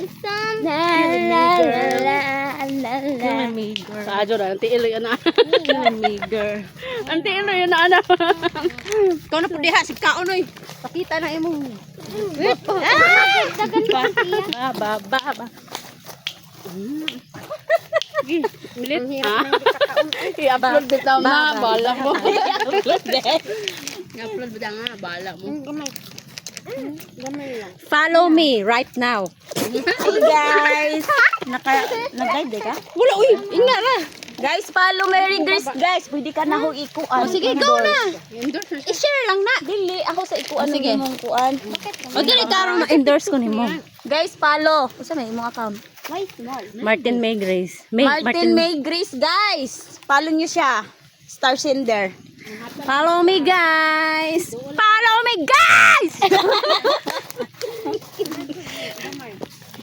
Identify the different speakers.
Speaker 1: Some
Speaker 2: Sadyo na, anti ilo yun na. Anti ilo yun na. Ikaw na po diha, si Kaonoy. Pakita na imong. Ba. Bilit. I-upload bitaw na, bala mo. I-upload bitaw nga, bala mo.
Speaker 3: Follow me right now. Hey guys. Nag-live ka?
Speaker 2: Wala, uy, inga na.
Speaker 3: Guys, follow Mary Grace. Guys, pwede ka na ho ikuan.
Speaker 2: Sige, ikaw na.
Speaker 3: I-share lang na. Dili, ako sa ikuan
Speaker 2: Sige.
Speaker 3: ng imong kuan.
Speaker 2: O, dili, tarong na.
Speaker 3: Endorse ko nimo. Guys, follow. Usa may imong account?
Speaker 1: Martin May Grace.
Speaker 3: Martin May Grace, guys. Follow niyo siya. Star Sender.
Speaker 1: Follow me, guys.
Speaker 3: Follow me, guys!